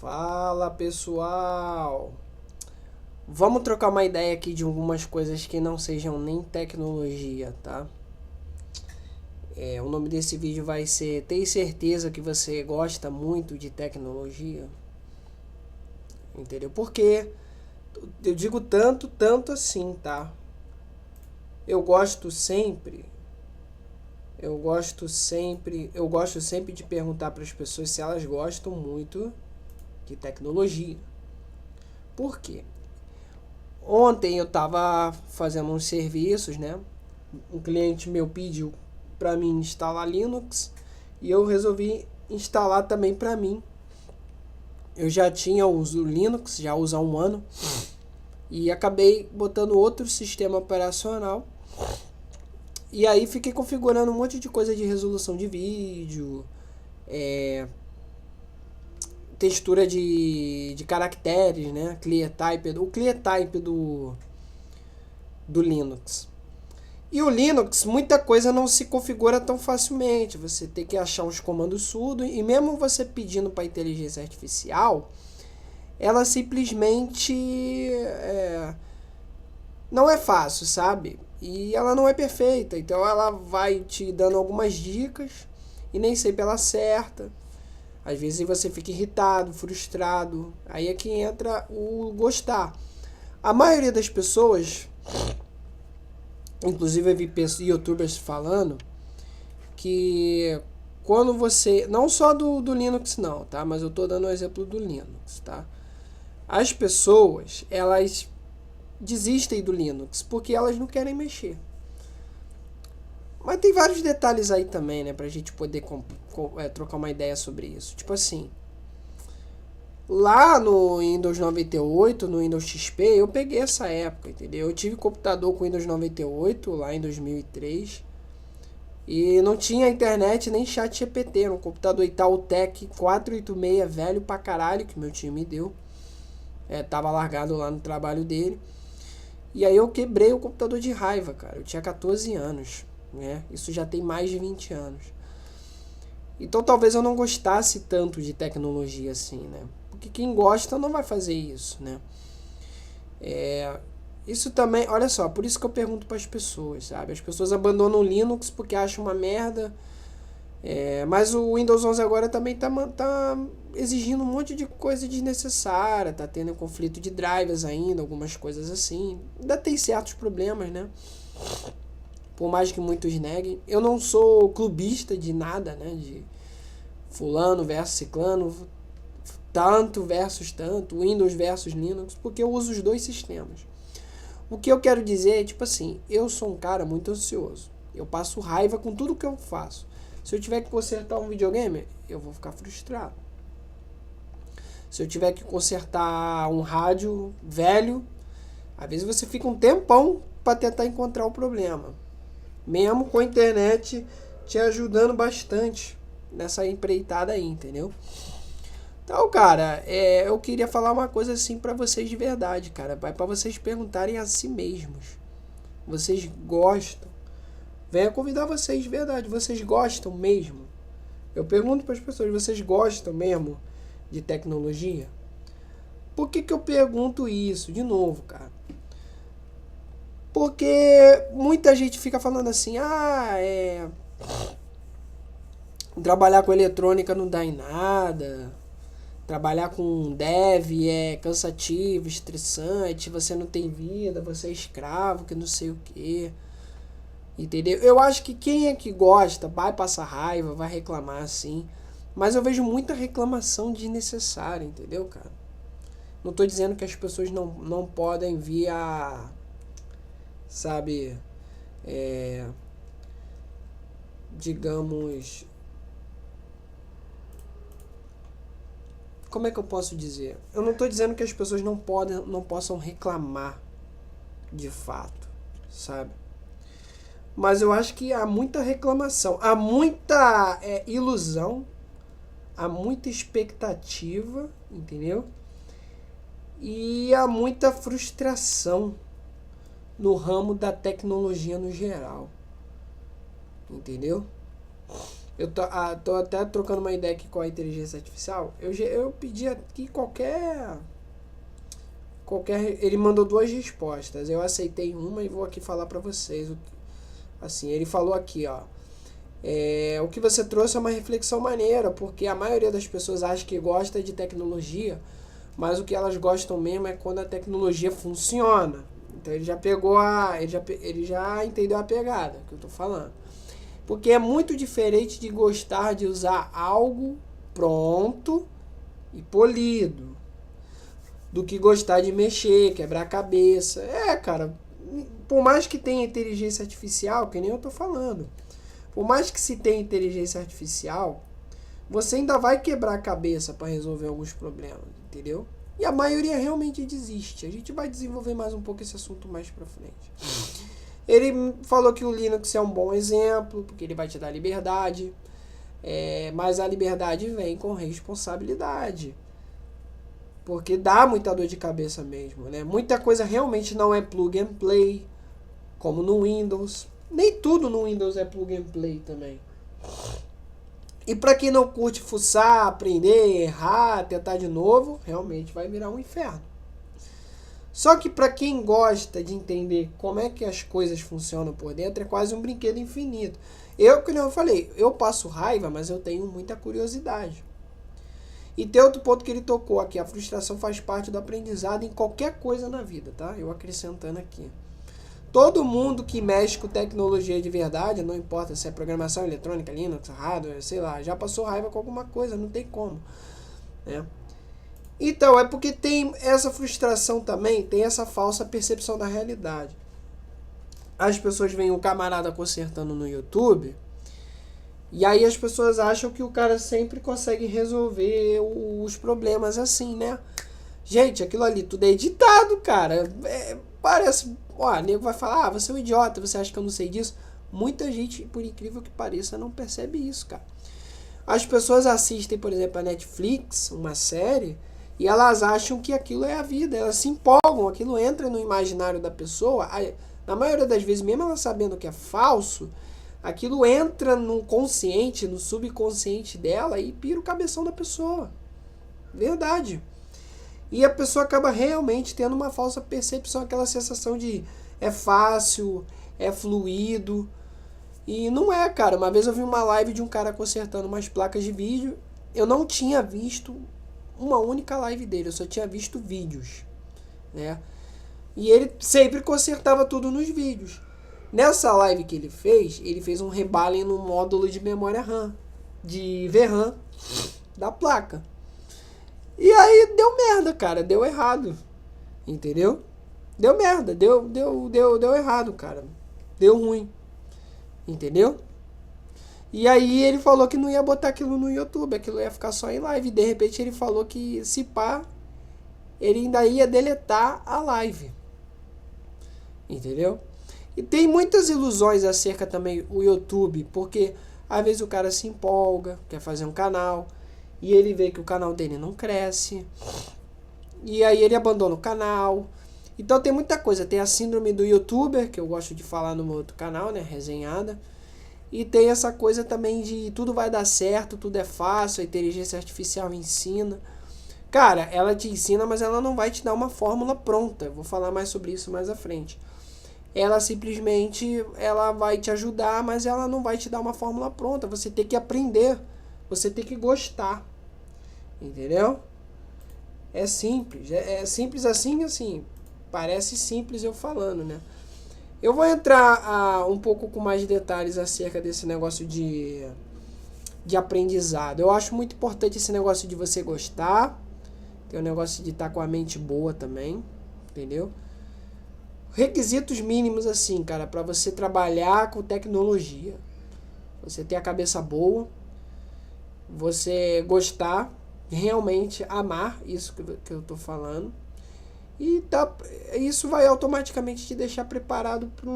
Fala pessoal, vamos trocar uma ideia aqui de algumas coisas que não sejam nem tecnologia, tá? O nome desse vídeo vai ser: tem certeza que você gosta muito de tecnologia? Entendeu? Porque eu digo tanto assim, tá? Eu gosto sempre, eu gosto sempre de perguntar para as pessoas se elas gostam muito de tecnologia. Por quê? Ontem eu estava fazendo uns serviços, né? Um cliente meu pediu para mim instalar Linux e eu resolvi instalar também para mim. Eu já tinha uso Linux, já uso há um ano, e acabei botando outro sistema operacional. E aí fiquei configurando um monte de coisa de resolução de vídeo, textura de caracteres, né? Clear type, o clear type do Linux. E o Linux, muita coisa não se configura tão facilmente. Você tem que achar uns comandos sudo, e mesmo você pedindo para a inteligência artificial, ela simplesmente não é fácil, sabe? E ela não é perfeita, então ela vai te dando algumas dicas e nem sempre ela acerta. Às vezes você fica irritado, frustrado. Aí é que entra o gostar. A maioria das pessoas, inclusive eu vi youtubers falando que quando você, não só do Linux não, tá? Mas eu tô dando o exemplo do Linux, tá? As pessoas, elas desistem do Linux porque elas não querem mexer. Mas tem vários detalhes aí também, né? Pra gente poder trocar uma ideia sobre isso. Tipo assim, lá no Windows 98, no Windows XP, eu peguei essa época, entendeu? Eu tive computador com Windows 98 lá em 2003 e não tinha internet nem chat GPT. Era um computador Itautec 486 velho pra caralho que meu tio me deu. Tava largado lá no trabalho dele. E aí eu quebrei o computador de raiva, cara. Eu tinha 14 anos, né? Isso já tem mais de 20 anos. Então talvez eu não gostasse tanto de tecnologia assim, né? Porque quem gosta não vai fazer isso, né? Isso também, olha só, por isso que eu pergunto para as pessoas, sabe? As pessoas abandonam o Linux porque acham uma merda. Mas o Windows 11 agora também tá exigindo um monte de coisa desnecessária, tá tendo conflito de drivers ainda, algumas coisas assim. Ainda tem certos problemas, né? Por mais que muitos neguem. Eu não sou clubista de nada, né? De fulano versus ciclano, tanto versus tanto, Windows versus Linux, porque eu uso os dois sistemas. O que eu quero dizer é, tipo assim, eu sou um cara muito ansioso. Eu passo raiva com tudo que eu faço. Se eu tiver que consertar um videogame, eu vou ficar frustrado. Se eu tiver que consertar um rádio velho, às vezes você fica um tempão para tentar encontrar o problema. Mesmo com a internet te ajudando bastante nessa empreitada aí, entendeu? Então, cara, eu queria falar uma coisa assim para vocês de verdade, cara. Para vocês perguntarem a si mesmos. Vocês gostam? Venha convidar vocês de verdade. Vocês gostam mesmo? Eu pergunto para as pessoas: vocês gostam mesmo de tecnologia? Por que eu pergunto isso? De novo, cara. Porque muita gente fica falando assim: trabalhar com eletrônica não dá em nada. Trabalhar com dev é cansativo, estressante, você não tem vida, você é escravo, que não sei o que. Entendeu? Eu acho que quem é que gosta vai passar raiva, vai reclamar assim. Mas eu vejo muita reclamação desnecessária, entendeu, cara? Não tô dizendo que as pessoas não podem vir a, sabe, digamos, como é que eu posso dizer? Eu não tô dizendo que as pessoas não possam reclamar de fato, sabe? Mas eu acho que há muita reclamação, há muita ilusão, há muita expectativa, entendeu? E há muita frustração no ramo da tecnologia no geral, entendeu? tô até trocando uma ideia aqui com a inteligência artificial. Eu pedi aqui qualquer. Ele mandou duas respostas. Eu aceitei uma e vou aqui falar pra vocês. Assim, ele falou aqui, ó. O que você trouxe é uma reflexão maneira, porque a maioria das pessoas acha que gosta de tecnologia, mas o que elas gostam mesmo é quando a tecnologia funciona. Então ele já pegou ele já entendeu a pegada que eu tô falando. Porque é muito diferente de gostar de usar algo pronto e polido, do que gostar de mexer, quebrar a cabeça. Cara, por mais que tenha inteligência artificial, que nem eu tô falando, por mais que se tenha inteligência artificial, você ainda vai quebrar a cabeça para resolver alguns problemas, entendeu? E a maioria realmente desiste. A gente vai desenvolver mais um pouco esse assunto mais pra frente. Ele falou que o Linux é um bom exemplo, porque ele vai te dar liberdade. Mas a liberdade vem com responsabilidade. Porque dá muita dor de cabeça mesmo, né? Muita coisa realmente não é plug and play, como no Windows. Nem tudo no Windows é plug and play também. E para quem não curte fuçar, aprender, errar, tentar de novo, realmente vai virar um inferno. Só que para quem gosta de entender como é que as coisas funcionam por dentro, é quase um brinquedo infinito. Como eu falei, eu passo raiva, mas eu tenho muita curiosidade. E tem outro ponto que ele tocou aqui, a frustração faz parte do aprendizado em qualquer coisa na vida, tá? Eu acrescentando aqui. Todo mundo que mexe com tecnologia de verdade, não importa se é programação eletrônica, Linux, hardware, sei lá, já passou raiva com alguma coisa, não tem como, né? Então, é porque tem essa frustração também, tem essa falsa percepção da realidade. As pessoas veem um camarada consertando no YouTube, e aí as pessoas acham que o cara sempre consegue resolver os problemas assim, né? Gente, aquilo ali tudo é editado, cara. Parece... Ó, nego vai falar, você é um idiota, você acha que eu não sei disso? Muita gente, por incrível que pareça, não percebe isso, cara. As pessoas assistem, por exemplo, a Netflix, uma série, e elas acham que aquilo é a vida, elas se empolgam, aquilo entra no imaginário da pessoa. Na maioria das vezes, mesmo ela sabendo que é falso, aquilo entra no consciente, no subconsciente dela e pira o cabeção da pessoa. Verdade. E a pessoa acaba realmente tendo uma falsa percepção, aquela sensação de é fácil, é fluido. E não é, cara. Uma vez eu vi uma live de um cara consertando umas placas de vídeo. Eu não tinha visto uma única live dele, eu só tinha visto vídeos, né? E ele sempre consertava tudo nos vídeos. Nessa live que ele fez um rebalem no módulo de memória RAM, de VRAM da placa. E aí deu merda, cara, deu errado, entendeu? Deu merda, deu errado, cara, deu ruim, entendeu? E aí ele falou que não ia botar aquilo no YouTube, aquilo ia ficar só em live. De repente ele falou que se pá, ele ainda ia deletar a live, entendeu? E tem muitas ilusões acerca também o YouTube, porque às vezes o cara se empolga, quer fazer um canal, e ele vê que o canal dele não cresce, e aí ele abandona o canal. Então tem muita coisa, tem a síndrome do youtuber, que eu gosto de falar no meu outro canal, né, resenhada, e tem essa coisa também de tudo vai dar certo, tudo é fácil, a inteligência artificial ensina. Cara, ela te ensina, mas ela não vai te dar uma fórmula pronta, eu vou falar mais sobre isso mais à frente. Ela simplesmente ela vai te ajudar, mas ela não vai te dar uma fórmula pronta, você tem que aprender, você tem que gostar. Entendeu? É simples. É simples assim. Parece simples eu falando, né? Eu vou entrar um pouco com mais detalhes acerca desse negócio de aprendizado. Eu acho muito importante esse negócio de você gostar. Tem o negócio de estar com a mente boa também. Entendeu? Requisitos mínimos assim, cara, para você trabalhar com tecnologia. Você ter a cabeça boa. Você gostar, realmente amar isso que eu tô falando, e isso vai automaticamente te deixar preparado para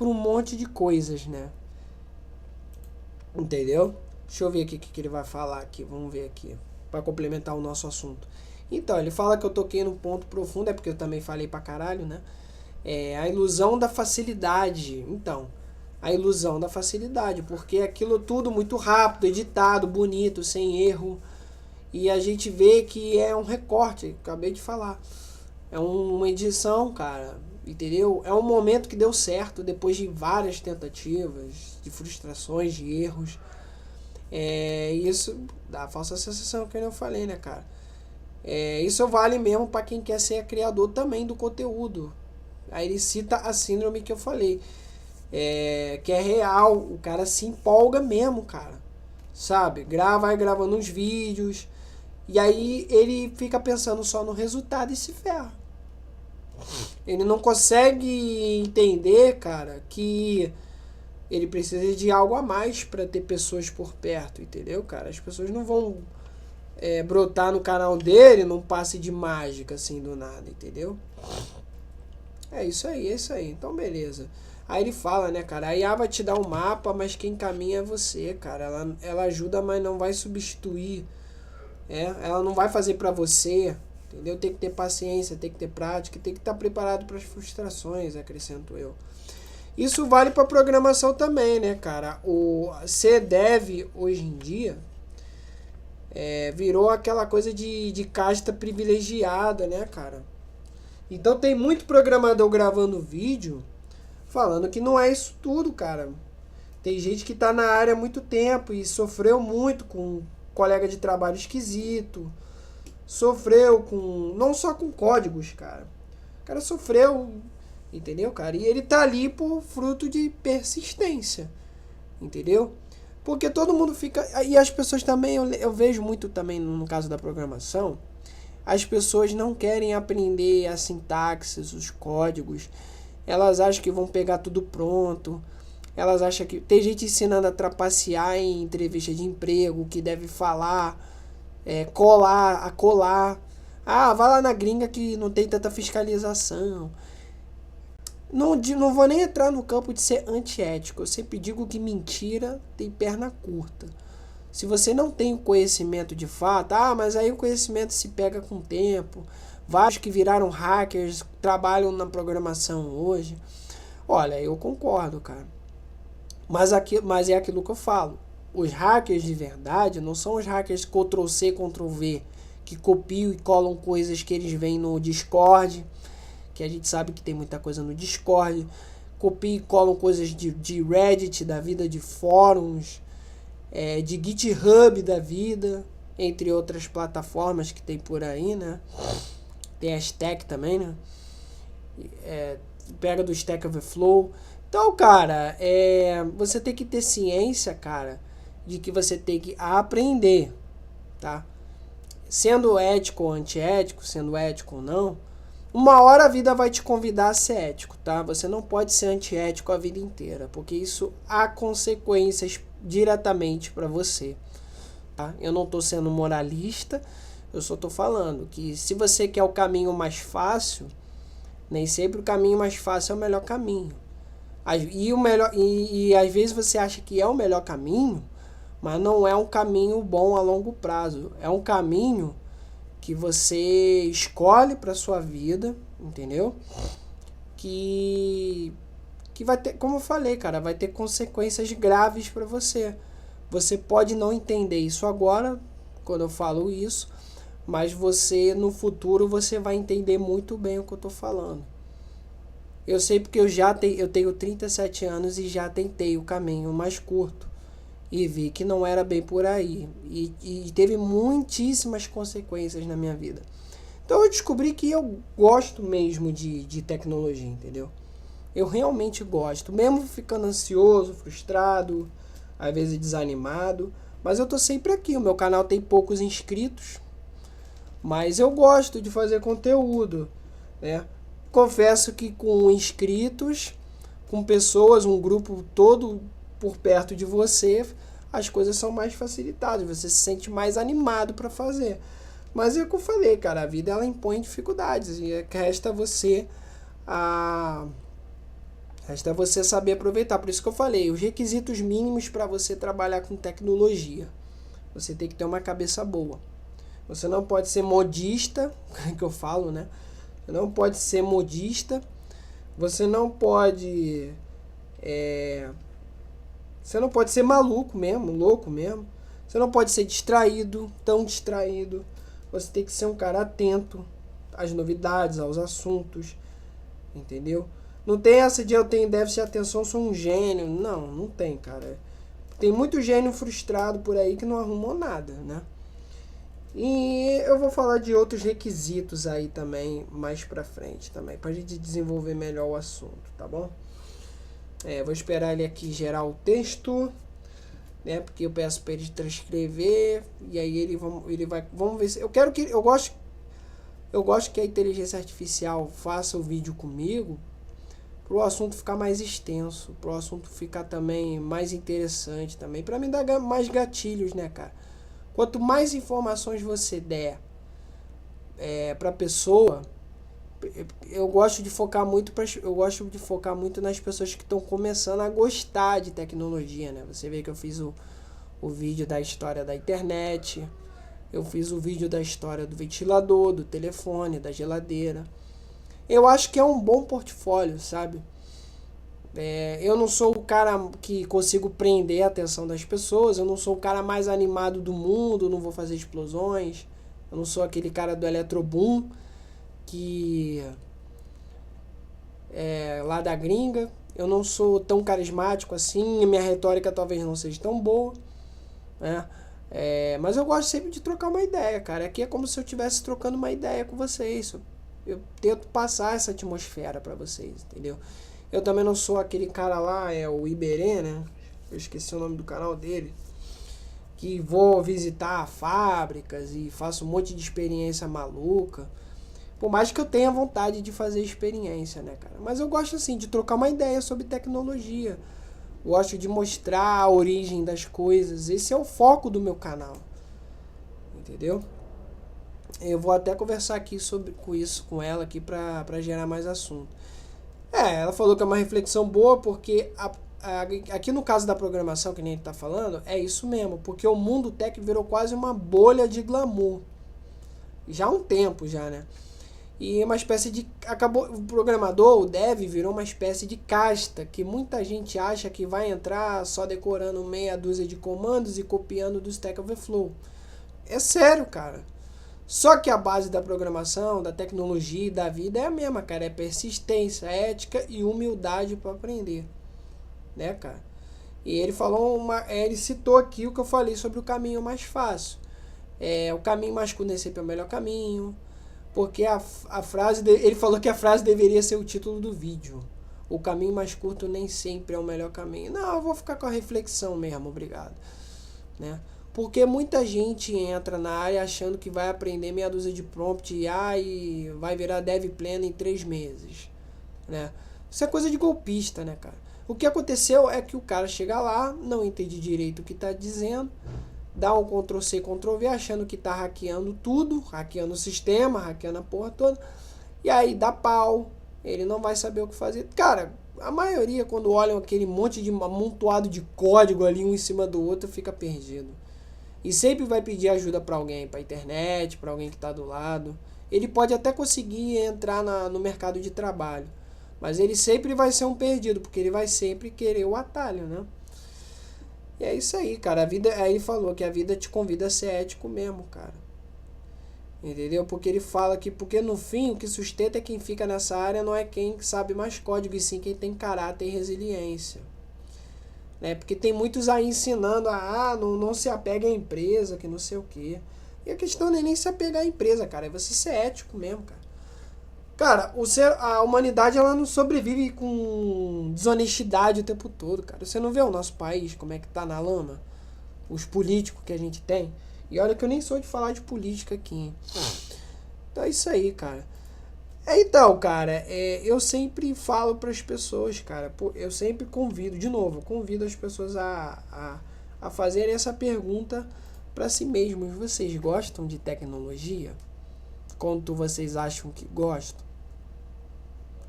um monte de coisas, né? Entendeu? Deixa eu ver aqui o que ele vai falar aqui, vamos ver aqui, para complementar o nosso assunto. Então, ele fala que eu toquei num ponto profundo, é porque eu também falei pra caralho, né? A ilusão da facilidade. Então, a ilusão da facilidade, porque aquilo tudo muito rápido, editado, bonito, sem erro, e a gente vê que é um recorte, acabei de falar, é uma edição, cara, entendeu? É um momento que deu certo depois de várias tentativas, de frustrações, de erros. Isso dá falsa sensação, que eu falei, né, cara? Isso vale mesmo para quem quer ser criador também do conteúdo. Aí ele cita a síndrome que eu falei, que é real, o cara se empolga mesmo, cara, sabe? Vai gravando uns vídeos, e aí ele fica pensando só no resultado e se ferra. Ele não consegue entender, cara, que ele precisa de algo a mais para ter pessoas por perto, entendeu, cara? As pessoas não vão brotar no canal dele num passe de mágica, assim, do nada, entendeu? É isso aí. Então, beleza. Aí ele fala, né, cara? A IA vai te dar um mapa, mas quem caminha é você, cara. Ela ajuda, mas não vai substituir. Ela não vai fazer pra você, entendeu? Tem que ter paciência, tem que ter prática, tem que estar preparado para as frustrações, acrescento eu. Isso vale para programação também, né, cara? O ser dev hoje em dia virou aquela coisa de casta privilegiada, né, cara? Então tem muito programador gravando vídeo falando que não é isso tudo, cara. Tem gente que tá na área há muito tempo e sofreu muito com um colega de trabalho esquisito. Sofreu com... não só com códigos, cara. O cara sofreu, entendeu, cara? E ele tá ali por fruto de persistência, entendeu? Porque todo mundo fica... E as pessoas também, eu vejo muito também no caso da programação, as pessoas não querem aprender a sintaxe, os códigos. Elas acham que vão pegar tudo pronto. Elas acham que... Tem gente ensinando a trapacear em entrevista de emprego, que deve falar, colar. Ah, vai lá na gringa que não tem tanta fiscalização. Não vou nem entrar no campo de ser antiético. Eu sempre digo que mentira tem perna curta. Se você não tem o conhecimento de fato, mas aí o conhecimento se pega com o tempo. Vários que viraram hackers trabalham na programação hoje. Olha, eu concordo, cara. Mas é aquilo que eu falo. Os hackers de verdade não são os hackers Ctrl+C, Ctrl+V, que copiam e colam coisas que eles veem no Discord, que a gente sabe que tem muita coisa no Discord. Copiam e colam coisas de Reddit, da vida, de fóruns, de GitHub da vida, entre outras plataformas que tem por aí, né? Tem a Stack também, né? Pega do Stack Overflow. Então, cara, você tem que ter ciência, cara, de que você tem que aprender, tá? Sendo ético ou antiético, sendo ético ou não, uma hora a vida vai te convidar a ser ético, tá? Você não pode ser antiético a vida inteira, porque isso há consequências diretamente para você, tá? Eu não tô sendo moralista, eu só tô falando que se você quer o caminho mais fácil, nem sempre o caminho mais fácil é o melhor caminho. E às vezes você acha que é o melhor caminho, mas não é um caminho bom a longo prazo. É um caminho que você escolhe para sua vida, entendeu? Que vai ter, como eu falei, cara, vai ter consequências graves para você. Você pode não entender isso agora, quando eu falo isso, mas no futuro você vai entender muito bem o que eu tô falando. Eu sei porque eu tenho 37 anos e já tentei o caminho mais curto e vi que não era bem por aí e teve muitíssimas consequências na minha vida. Então eu descobri que eu gosto mesmo de tecnologia, entendeu? Eu realmente gosto, mesmo ficando ansioso, frustrado, às vezes desanimado, mas eu tô sempre aqui. O meu canal tem poucos inscritos, mas eu gosto de fazer conteúdo, né? Confesso que com inscritos, com pessoas, um grupo todo por perto de você, as coisas são mais facilitadas, você se sente mais animado para fazer. Mas é o que eu falei, cara, a vida ela impõe dificuldades e resta você saber aproveitar. Por isso que eu falei, os requisitos mínimos para você trabalhar com tecnologia. Você tem que ter uma cabeça boa. Você não pode ser modista, que eu falo, né? Você não pode ser modista. Você não pode Você não pode ser maluco mesmo, louco mesmo. Você não pode ser distraído, tão distraído. Você tem que ser um cara atento às novidades, aos assuntos, entendeu? Não tem essa de eu tenho déficit de atenção, sou um gênio. Não, não tem, cara. Tem muito gênio frustrado por aí que não arrumou nada, né? E eu vou falar de outros requisitos aí também, mais pra frente também, pra gente desenvolver melhor o assunto, tá bom? Vou esperar ele aqui gerar o texto, né? Porque eu peço para ele transcrever e aí ele vai, vamos ver se eu gosto que a inteligência artificial faça o vídeo comigo para o assunto ficar mais extenso, para o assunto ficar também mais interessante também, para me dar mais gatilhos, né, cara? Quanto mais informações você der para a pessoa, eu gosto de focar muito nas pessoas que estão começando a gostar de tecnologia, né? Você vê que eu fiz o vídeo da história da internet, eu fiz o vídeo da história do ventilador, do telefone, da geladeira. Eu acho que é um bom portfólio, sabe? Eu não sou o cara que consigo prender a atenção das pessoas, eu não sou o cara mais animado do mundo, não vou fazer explosões, eu não sou aquele cara do Eletroboom que lá da gringa. Eu não sou tão carismático assim, minha retórica talvez não seja tão boa, né? Mas eu gosto sempre de trocar uma ideia, cara. Aqui é como se eu estivesse trocando uma ideia com vocês. Eu tento passar essa atmosfera pra vocês, entendeu? Eu também não sou aquele cara lá, o Iberê, né? Eu esqueci o nome do canal dele. Que vou visitar fábricas e faço um monte de experiência maluca. Por mais que eu tenha vontade de fazer experiência, né, cara? Mas eu gosto, assim, de trocar uma ideia sobre tecnologia. Gosto de mostrar a origem das coisas. Esse é o foco do meu canal. Entendeu? Eu vou até conversar aqui com ela aqui pra gerar mais assunto. Ela falou que é uma reflexão boa porque aqui no caso da programação que nem a gente tá falando, é isso mesmo. Porque o mundo tech virou quase uma bolha de glamour. Já há um tempo já, né? E uma espécie de... o programador, o dev, virou uma espécie de casta que muita gente acha que vai entrar só decorando meia dúzia de comandos e copiando do Stack Overflow. É sério, cara. Só que a base da programação, da tecnologia e da vida é a mesma, cara. É persistência, ética e humildade para aprender. Né, cara? E ele ele citou aqui o que eu falei sobre o caminho mais fácil. O caminho mais curto nem sempre é o melhor caminho. Porque ele falou que a frase deveria ser o título do vídeo. O caminho mais curto nem sempre é o melhor caminho. Não, eu vou ficar com a reflexão mesmo, obrigado. Né? Porque muita gente entra na área achando que vai aprender meia dúzia de prompt e vai virar dev pleno em 3 meses. Né? Isso é coisa de golpista, né, cara? O que aconteceu é que o cara chega lá, não entende direito o que está dizendo, dá um Ctrl+C, Ctrl+V, achando que tá hackeando tudo, hackeando o sistema, hackeando a porra toda, e aí dá pau, ele não vai saber o que fazer. Cara, a maioria, quando olham aquele monte de amontoado de código ali um em cima do outro, fica perdido. E sempre vai pedir ajuda para alguém, para internet, para alguém que tá do lado. Ele pode até conseguir entrar no mercado de trabalho, mas ele sempre vai ser um perdido, porque ele vai sempre querer o atalho, né? E é isso aí, cara. Aí ele falou que a vida te convida a ser ético mesmo, cara. Entendeu? Porque ele fala que, porque no fim, o que sustenta é quem fica nessa área não é quem sabe mais código, e sim quem tem caráter e resiliência. Né? Porque tem muitos aí ensinando não se apega à empresa, que não sei o quê. E a questão não é nem se apegar à empresa, cara. É você ser ético mesmo, cara. Cara, a humanidade ela não sobrevive com desonestidade o tempo todo, cara. Você não vê o nosso país, como é que tá na lama? Os políticos que a gente tem. E olha que eu nem sou de falar de política aqui, hein? Então é isso aí, cara. Então, cara, eu sempre falo para as pessoas, cara. Eu sempre convido as pessoas a fazerem essa pergunta para si mesmos. Vocês gostam de tecnologia? Quanto vocês acham que gostam?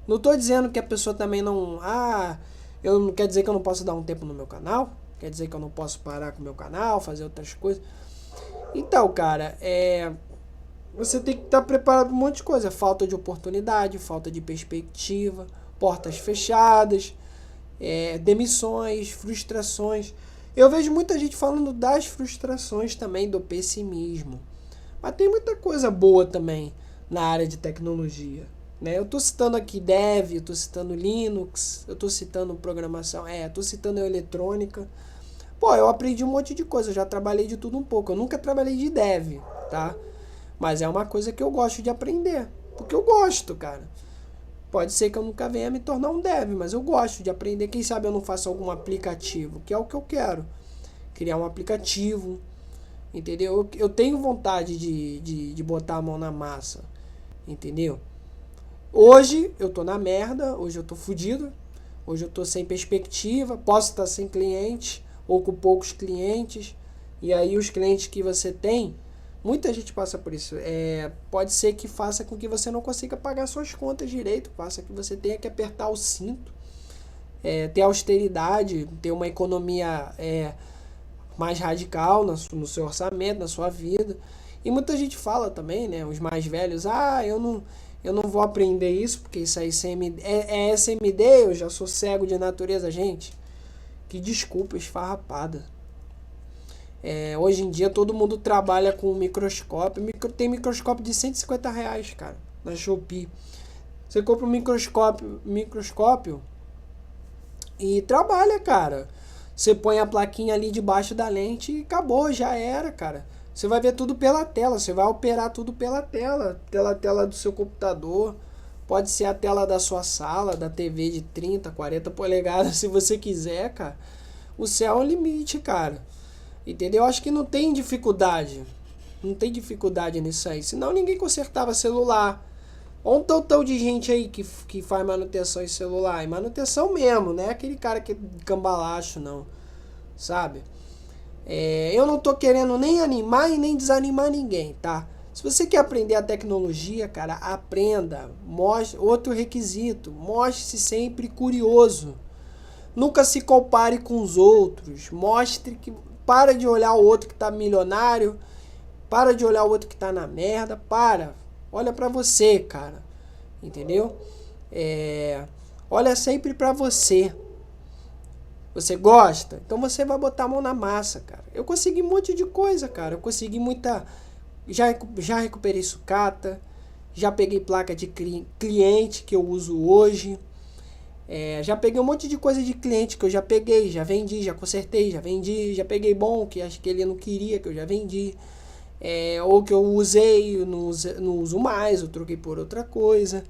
Não tô dizendo que a pessoa também não... eu não quer dizer que eu não posso dar um tempo no meu canal? Quer dizer que eu não posso parar com o meu canal, fazer outras coisas? Então, cara, você tem que estar preparado para um monte de coisa. Falta de oportunidade, falta de perspectiva, portas fechadas. demissões, frustrações. Eu vejo muita gente falando das frustrações também, do pessimismo. Mas tem muita coisa boa também na área de tecnologia. Né? Eu estou citando aqui Dev, eu estou citando Linux, eu estou citando programação, estou citando eletrônica. Pô, eu aprendi um monte de coisa, eu já trabalhei de tudo um pouco. Eu nunca trabalhei de Dev, tá? Mas é uma coisa que eu gosto de aprender. Porque eu gosto, cara. Pode ser que eu nunca venha me tornar um dev, mas eu gosto de aprender. Quem sabe eu não faço algum aplicativo, que é o que eu quero. Criar um aplicativo, entendeu? Eu tenho vontade de botar a mão na massa, entendeu? Hoje eu tô na merda, hoje eu tô fudido, hoje eu tô sem perspectiva, posso estar sem cliente, ou com poucos clientes, e aí os clientes que você tem, muita gente passa por isso. Pode ser que faça com que você não consiga pagar suas contas direito, faça que você tenha que apertar o cinto, ter austeridade, ter uma economia mais radical no seu orçamento, na sua vida. E muita gente fala também, né, os mais velhos, eu não vou aprender isso, porque isso aí é SMD, eu já sou cego de natureza. Gente, que desculpa esfarrapada. Hoje em dia todo mundo trabalha com microscópio. Tem microscópio de R$ 150, cara, na Shopee. Você compra um microscópio e trabalha, cara. Você põe a plaquinha ali debaixo da lente e acabou, já era, cara. Você vai ver tudo pela tela, você vai operar tudo pela tela do seu computador. Pode ser a tela da sua sala, da TV de 30, 40 polegadas, se você quiser, cara. O céu é o limite, cara. Entendeu? Acho que não tem dificuldade. Não tem dificuldade nisso aí. Senão ninguém consertava celular. Olha um tantão de gente aí que faz manutenção em celular. E manutenção mesmo, não é aquele cara que é cambalacho, não. Sabe? Eu não tô querendo nem animar e nem desanimar ninguém, tá? Se você quer aprender a tecnologia, cara, aprenda. Outro requisito, mostre-se sempre curioso. Nunca se compare com os outros. Mostre que... Para de olhar o outro que tá milionário. Para de olhar o outro que tá na merda. Olha pra você, cara. Entendeu? Olha sempre pra você. Você gosta? Então você vai botar a mão na massa, cara. Eu consegui um monte de coisa, cara. Eu consegui muita... Já recuperei sucata. Já peguei placa de cliente que eu uso hoje. Já peguei um monte de coisa de cliente que eu já peguei, já vendi, já consertei, já vendi. Já peguei bom, que acho que ele não queria, que eu já vendi. Ou que eu usei, eu não uso mais, eu troquei por outra coisa.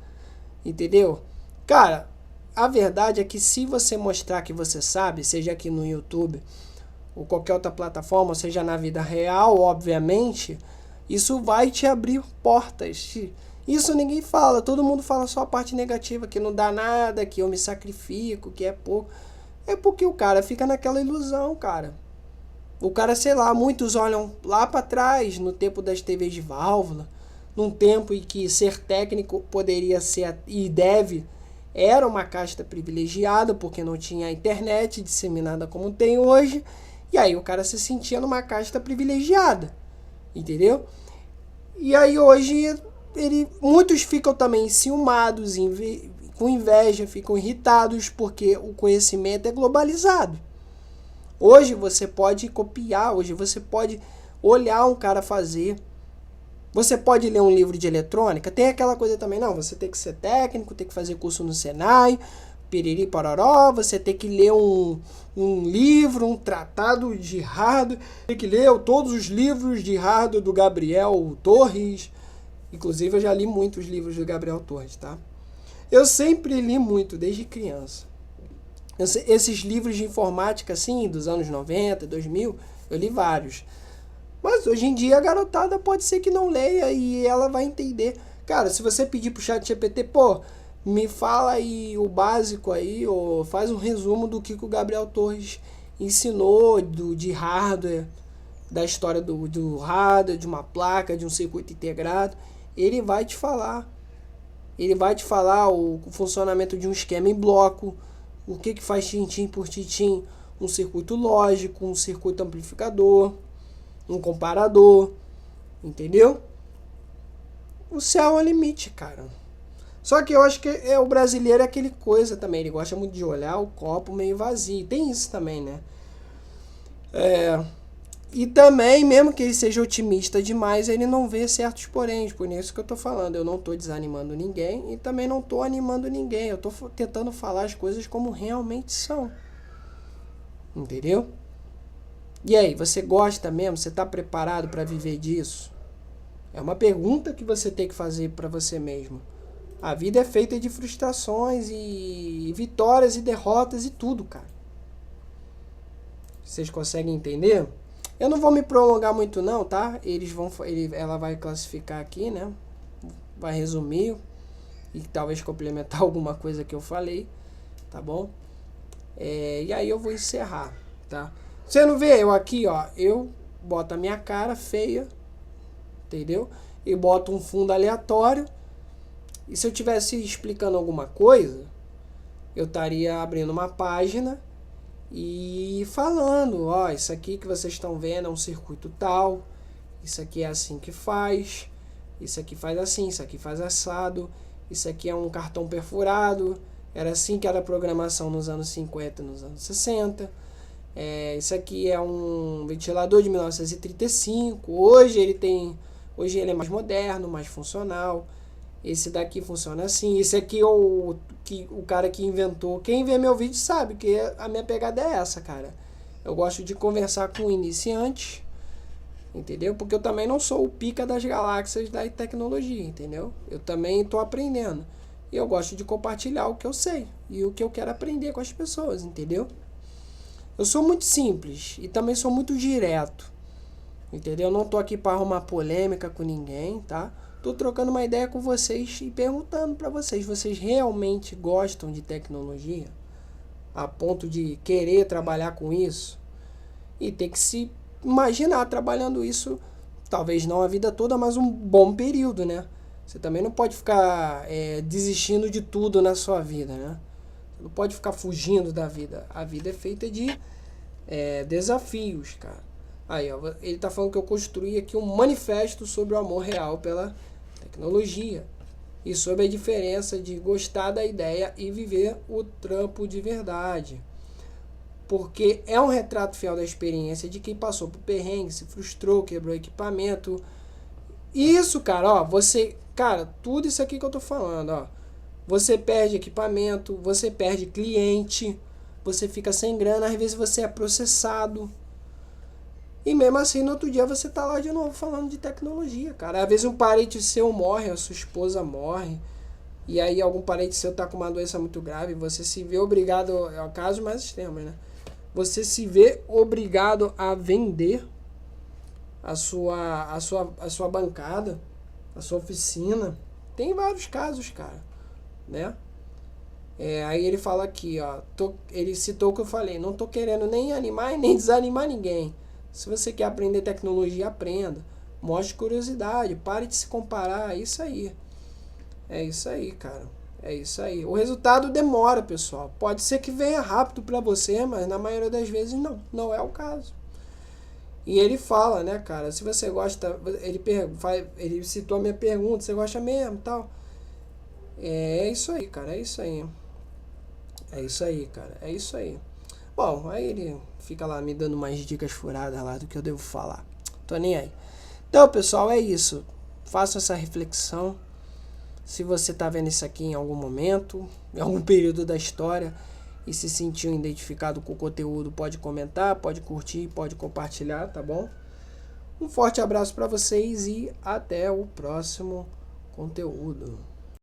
Entendeu? Cara, a verdade é que se você mostrar que você sabe, seja aqui no YouTube ou qualquer outra plataforma, seja na vida real, obviamente, isso vai te abrir portas. Isso ninguém fala, todo mundo fala só a parte negativa, que não dá nada, que eu me sacrifico, que é pouco. É porque o cara fica naquela ilusão, cara. O cara, sei lá, muitos olham lá para trás, no tempo das TVs de válvula, num tempo em que ser técnico poderia ser era uma casta privilegiada, porque não tinha a internet disseminada como tem hoje, e aí o cara se sentia numa casta privilegiada, entendeu? E aí hoje muitos ficam também enciumados, com inveja, ficam irritados, porque o conhecimento é globalizado. Hoje você pode copiar, hoje você pode olhar um cara fazer. Você pode ler um livro de eletrônica, tem aquela coisa também, não, você tem que ser técnico, tem que fazer curso no Senai, piriri pororó, você tem que ler um livro, um tratado de hardware, tem que ler todos os livros de hardware do Gabriel Torres, inclusive eu já li muitos livros do Gabriel Torres, tá? Eu sempre li muito, desde criança. Esses livros de informática, assim, dos anos 90, 2000, eu li vários. Mas hoje em dia a garotada pode ser que não leia e ela vai entender. Cara, se você pedir pro chat GPT, me fala aí o básico aí, ou faz um resumo do que o Gabriel Torres ensinou de hardware, da história do hardware, de uma placa, de um circuito integrado. Ele vai te falar. Ele vai te falar o funcionamento de um esquema em bloco, o que faz tintim por tintim, um circuito lógico, um circuito amplificador, um comparador, entendeu? O céu é o limite, cara. Só que eu acho que o brasileiro é aquele coisa também, ele gosta muito de olhar o copo meio vazio. Tem isso também, né? E também, mesmo que ele seja otimista demais, ele não vê certos poréns. Por isso que eu tô falando, eu não tô desanimando ninguém e também não tô animando ninguém. Eu tô tentando falar as coisas como realmente são. Entendeu? E aí, você gosta mesmo? Você tá preparado para viver disso? É uma pergunta que você tem que fazer para você mesmo. A vida é feita de frustrações e vitórias e derrotas e tudo, cara. Vocês conseguem entender? Eu não vou me prolongar muito não, tá? Ela vai classificar aqui, né? Vai resumir e talvez complementar alguma coisa que eu falei, tá bom? E aí eu vou encerrar, tá? Você não vê eu aqui, ó? Eu boto a minha cara feia, entendeu? E boto um fundo aleatório. E se eu tivesse explicando alguma coisa, eu estaria abrindo uma página e falando, ó, isso aqui que vocês estão vendo é um circuito tal, isso aqui é assim que faz, isso aqui faz assim, isso aqui faz assado, isso aqui é um cartão perfurado, era assim que era a programação nos anos 50, nos anos 60. Isso aqui é um ventilador de 1935, hoje ele é mais moderno, mais funcional. Esse daqui funciona assim. Esse aqui é o cara que inventou. Quem vê meu vídeo sabe que a minha pegada é essa, cara. Eu gosto de conversar com iniciantes, entendeu? Porque eu também não sou o pica das galáxias da tecnologia, entendeu? Eu também estou aprendendo. E eu gosto de compartilhar o que eu sei e o que eu quero aprender com as pessoas, entendeu? Eu sou muito simples e também sou muito direto, entendeu? Eu não tô aqui para arrumar polêmica com ninguém, tá? Tô trocando uma ideia com vocês e perguntando para vocês realmente gostam de tecnologia? A ponto de querer trabalhar com isso? E tem que se imaginar trabalhando isso, talvez não a vida toda, mas um bom período, né? Você também não pode ficar desistindo de tudo na sua vida, né? Você não pode ficar fugindo da vida. A vida é feita de desafios, cara. Aí, ó, ele tá falando que eu construí aqui um manifesto sobre o amor real pela tecnologia e sobre a diferença de gostar da ideia e viver o trampo de verdade, porque é um retrato fiel da experiência de quem passou por perrengue, se frustrou, quebrou equipamento. Isso, cara, ó, tudo isso aqui que eu tô falando, ó, você perde equipamento, você perde cliente, você fica sem grana, às vezes você é processado. E mesmo assim, no outro dia você tá lá de novo falando de tecnologia, cara. Às vezes um parente seu morre, a sua esposa morre, e aí algum parente seu tá com uma doença muito grave, você se vê obrigado, é o caso mais extremo, né? Você se vê obrigado a vender a sua bancada, a sua oficina. Tem vários casos, cara, né? Aí ele fala aqui, ó, ele citou o que eu falei, não tô querendo nem animar e nem desanimar ninguém. Se você quer aprender tecnologia, aprenda. Mostre curiosidade, pare de se comparar, é isso aí. É isso aí, cara. É isso aí. O resultado demora, pessoal. Pode ser que venha rápido para você, mas na maioria das vezes não é o caso. E ele fala, né, cara, se você gosta, ele citou a minha pergunta, você gosta mesmo, tal. É isso aí, cara, é isso aí. É isso aí, cara, é isso aí. Bom, aí ele fica lá me dando mais dicas furadas lá do que eu devo falar. Tô nem aí. Então, pessoal, é isso. Faça essa reflexão. Se você tá vendo isso aqui em algum momento, em algum período da história, e se sentiu identificado com o conteúdo, pode comentar, pode curtir, pode compartilhar, tá bom? Um forte abraço para vocês e até o próximo conteúdo.